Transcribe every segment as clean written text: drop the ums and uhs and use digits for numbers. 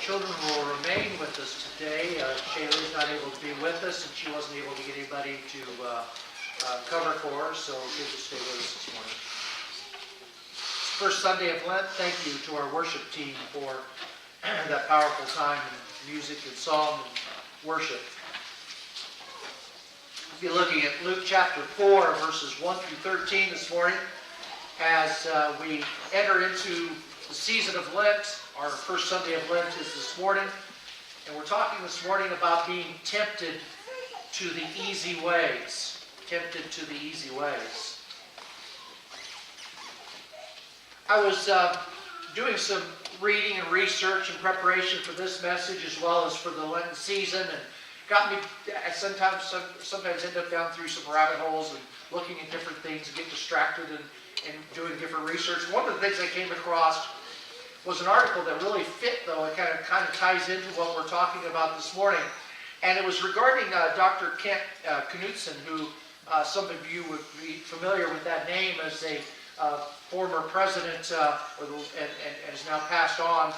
children will remain with us today. Shayla's not able to be with us, and she wasn't able to get anybody to cover for her, so good to stay with us this morning. First Sunday of Lent, thank you to our worship team for that powerful time in music and song and worship. We'll be looking at Luke chapter 4, verses 1 through 13 this morning as we enter into the season of Lent. Our first Sunday of Lent is this morning, and we're talking this morning about being tempted to the easy ways. Tempted to the easy ways. I was doing some reading and research in preparation for this message as well as for the Lenten season, and got me, I sometimes end up down through some rabbit holes and looking at different things and get distracted and doing different research. One of the things I came across was an article that really fit, though. It kind of ties into what we're talking about this morning. And it was regarding Dr. Kent Knudsen, who some of you would be familiar with that name as a former president and is now passed on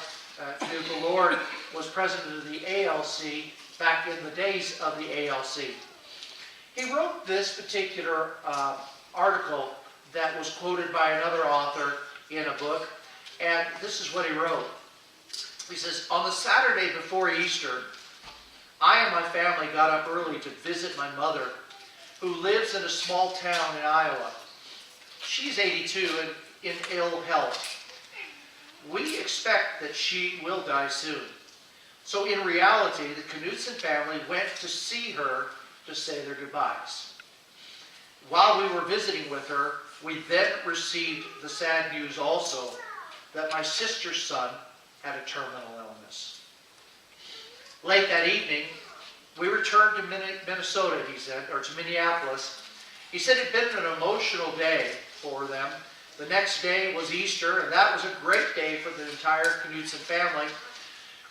to the Lord, was president of the ALC back in the days of the ALC. He wrote this particular article that was quoted by another author in a book, and this is what he wrote. He says, "On the Saturday before Easter, I and my family got up early to visit my mother, who lives in a small town in Iowa. She's 82 and in ill health. We expect that she will die soon. So in reality, the Knudsen family went to see her to say their goodbyes. While we were visiting with her, we then received the sad news also that my sister's son had a terminal illness. Late that evening, we returned to Minnesota, he said, or to Minneapolis. He said it had been an emotional day for them. The next day was Easter, and that was a great day for the entire Knudsen family.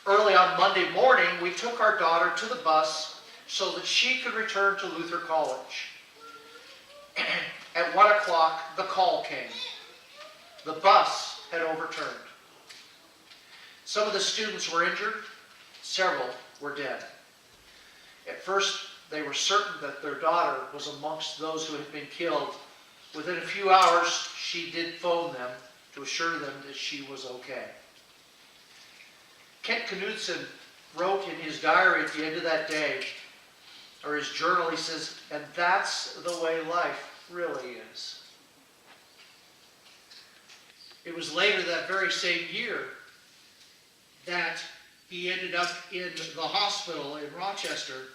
Early on Monday morning, we took our daughter to the bus so that she could return to Luther College. At 1 o'clock, the call came. The bus had overturned. Some of the students were injured. Several were dead. At first, they were certain that their daughter was amongst those who had been killed. Within a few hours, she did phone them to assure them that she was okay." Kent Knudsen wrote in his diary at the end of that day, or his journal, he says, "And that's the way life really is." It was later that very same year that he ended up in the hospital in Rochester,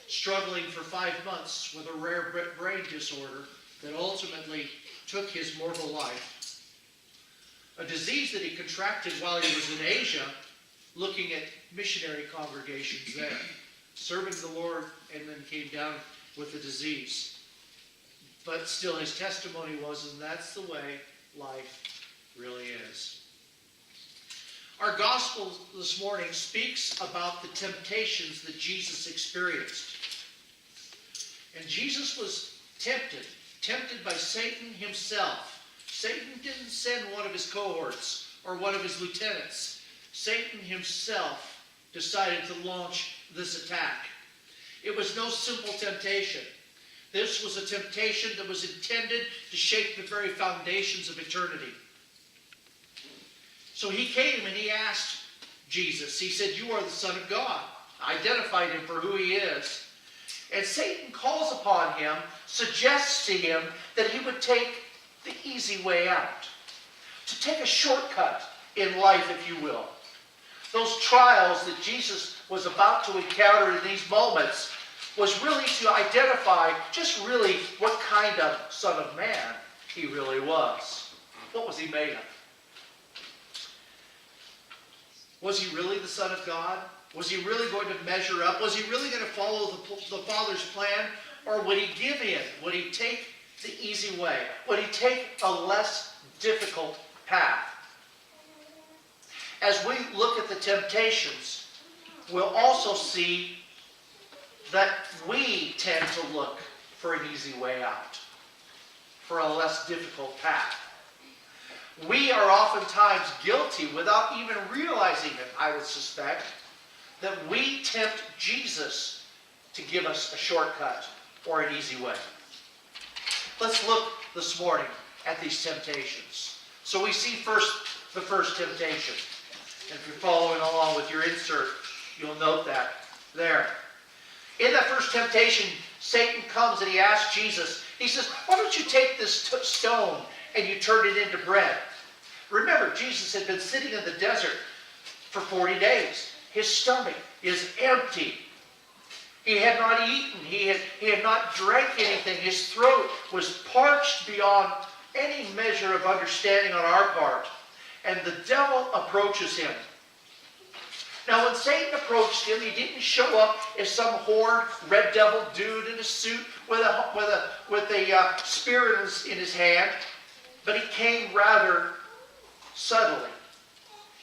struggling for 5 months with a rare brain disorder that ultimately took his mortal life. A disease that he contracted while he was in Asia, looking at missionary congregations there, serving the Lord, and then came down with the disease. But still his testimony was, and that's the way life really is. Our gospel this morning speaks about the temptations that Jesus experienced. And Jesus was tempted by Satan himself. Satan didn't send one of his cohorts or one of his lieutenants. Satan himself decided to launch this attack. It was no simple temptation. This was a temptation that was intended to shake the very foundations of eternity. So he came and he asked Jesus. He said, "You are the Son of God." Identified him for who he is. And Satan calls upon him, suggests to him that he would take the easy way out. To take a shortcut in life, if you will. Those trials that Jesus was about to encounter in these moments was really to identify just really what kind of Son of Man he really was. What was he made of? Was he really the Son of God? Was he really going to measure up? Was he really going to follow the Father's plan? Or would he give in? Would he take the easy way? Would he take a less difficult path? As we look at the temptations, we'll also see that we tend to look for an easy way out, for a less difficult path. We are oftentimes guilty, without even realizing it, I would suspect, that we tempt Jesus to give us a shortcut or an easy way. Let's look this morning at these temptations. So we see first the first temptation. And if you're following along with your insert, you'll note that there. In that first temptation, Satan comes and he asks Jesus, he says, why don't you take this stone and you turn it into bread? Remember, Jesus had been sitting in the desert for 40 days. His stomach is empty. He had not eaten. He had not drank anything. His throat was parched beyond any measure of understanding on our part. And the devil approaches him. Now, when Satan approached him, he didn't show up as some horned red devil dude in a suit with a spear in his hand, but he came rather subtly.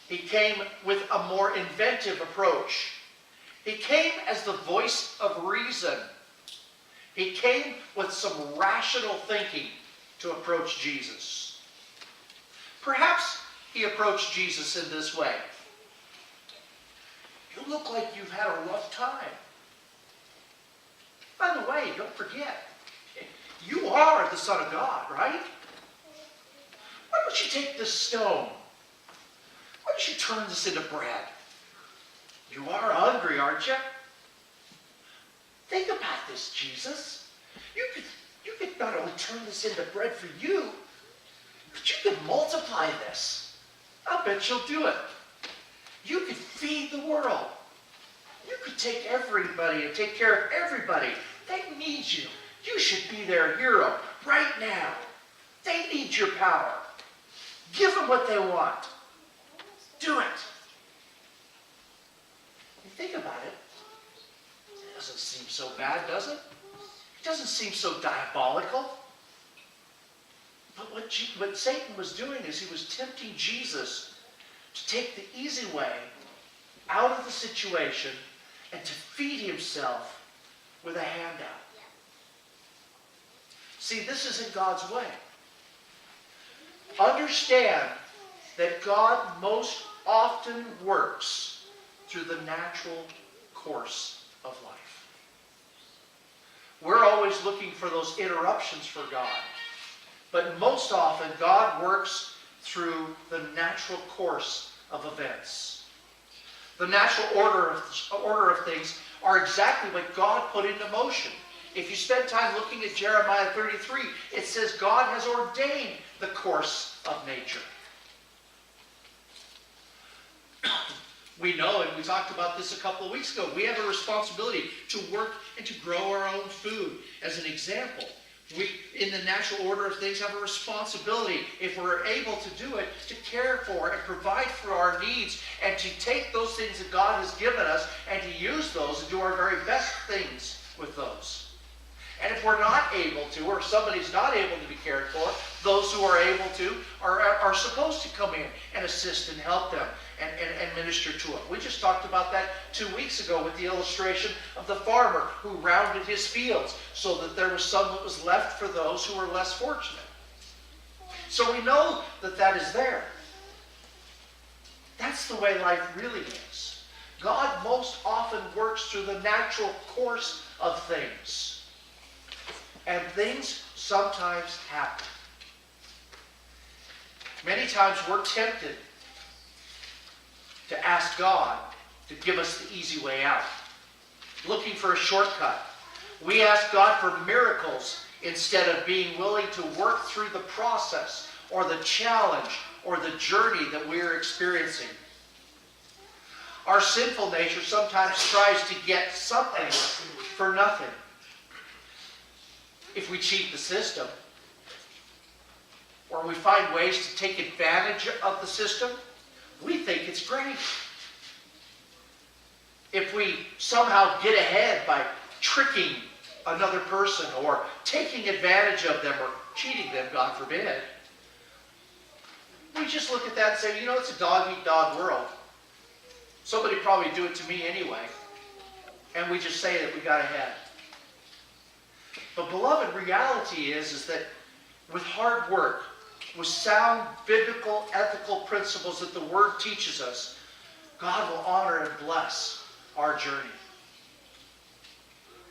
He came with a more inventive approach. He came as the voice of reason. He came with some rational thinking to approach Jesus. Perhaps he approached Jesus in this way. You look like you've had a rough time. By the way, don't forget, you are the Son of God, right? Why don't you take this stone? Why don't you turn this into bread? You are hungry, aren't you? Think about this, Jesus. You could not only turn this into bread for you, but you could multiply this. I'll bet you'll do it. You could feed the world. You could take everybody and take care of everybody. They need you. You should be their hero right now. They need your power. Give them what they want. Do it. You think about it. It doesn't seem so bad, does it? It doesn't seem so diabolical. But what Satan was doing is he was tempting Jesus to take the easy way out of the situation and to feed himself with a handout. See, this isn't God's way. Understand that God most often works through the natural course of life. We're always looking for those interruptions for God. But most often, God works through the natural course of events. The natural order of things are exactly what God put into motion. If you spend time looking at Jeremiah 33, it says God has ordained the course of nature. We know, and we talked about this a couple of weeks ago, we have a responsibility to work and to grow our own food. As an example, we, in the natural order of things, have a responsibility, if we're able to do it, to care for and provide for our needs and to take those things that God has given us and to use those and do our very best things with those. And if we're not able to, or somebody's not able to be cared for, those who are able to are supposed to come in and assist and help them and minister to them. We just talked about that 2 weeks ago with the illustration of the farmer who rounded his fields so that there was some that was left for those who were less fortunate. So we know that that is there. That's the way life really is. God most often works through the natural course of things. And things sometimes happen. Many times we're tempted to ask God to give us the easy way out, looking for a shortcut. We ask God for miracles instead of being willing to work through the process or the challenge or the journey that we're experiencing. Our sinful nature sometimes tries to get something for nothing. If we cheat the system, or we find ways to take advantage of the system, we think it's great. If we somehow get ahead by tricking another person or taking advantage of them or cheating them, God forbid, we just look at that and say, you know, it's a dog-eat-dog world. Somebody probably do it to me anyway. And we just say that we got ahead. But beloved, reality is that with hard work, with sound biblical ethical principles that the Word teaches us, God will honor and bless our journey.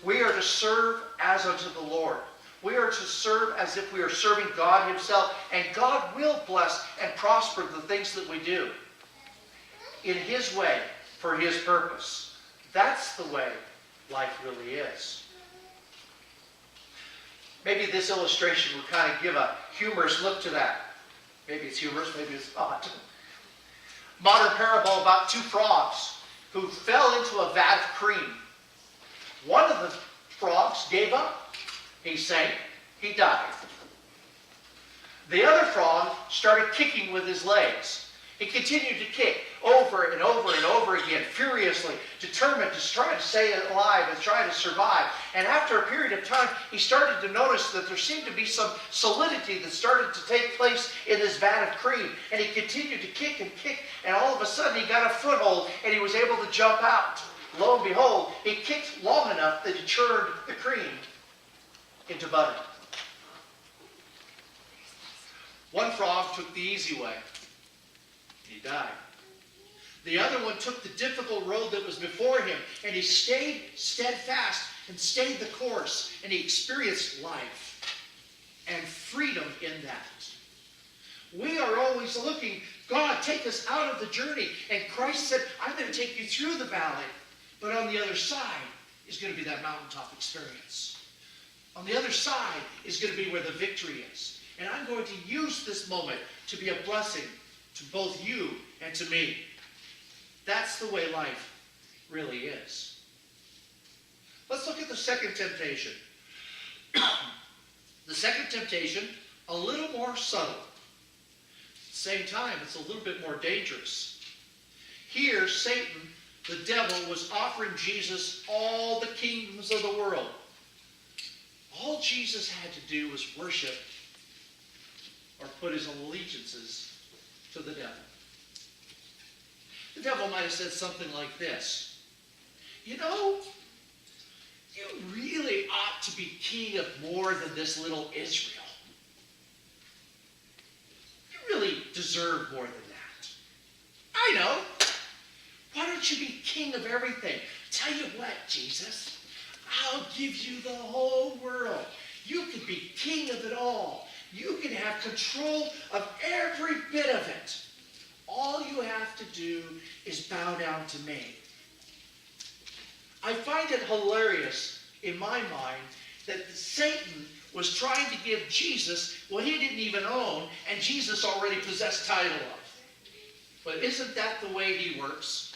We are to serve as unto the Lord. We are to serve as if we are serving God Himself, and God will bless and prosper the things that we do in His way, for His purpose. That's the way life really is. Maybe this illustration would kind of give a humorous look to that. Maybe it's humorous, maybe it's not. Modern parable about two frogs who fell into a vat of cream. One of the frogs gave up. He sank. He died. The other frog started kicking with his legs. He continued to kick over and over and over again, furiously, determined to try to stay alive and try to survive. And after a period of time, he started to notice that there seemed to be some solidity that started to take place in this vat of cream. And he continued to kick, and all of a sudden he got a foothold and he was able to jump out. Lo and behold, he kicked long enough that he churned the cream into butter. One frog took the easy way. He died. The other one took the difficult road that was before him, and he stayed steadfast and stayed the course, and he experienced life and freedom in that. We are always looking, God, take us out of the journey. And Christ said, I'm going to take you through the valley, but on the other side is going to be that mountaintop experience. On the other side is going to be where the victory is. And I'm going to use this moment to be a blessing to both you and to me. That's the way life really is. Let's look at the second temptation. The second temptation, a little more subtle. At the same time, it's a little bit more dangerous. Here, Satan, the devil, was offering Jesus all the kingdoms of the world. All Jesus had to do was worship or put his allegiances to the devil. The devil might have said something like this. You know, you really ought to be king of more than this little Israel. You really deserve more than that. I know. Why don't you be king of everything? Tell you what, Jesus, I'll give you the whole world. You can be king of it all. You can have control of every bit of it. All you have to do is bow down to me. I find it hilarious in my mind that Satan was trying to give Jesus what he didn't even own, and Jesus already possessed title of. But isn't that the way he works?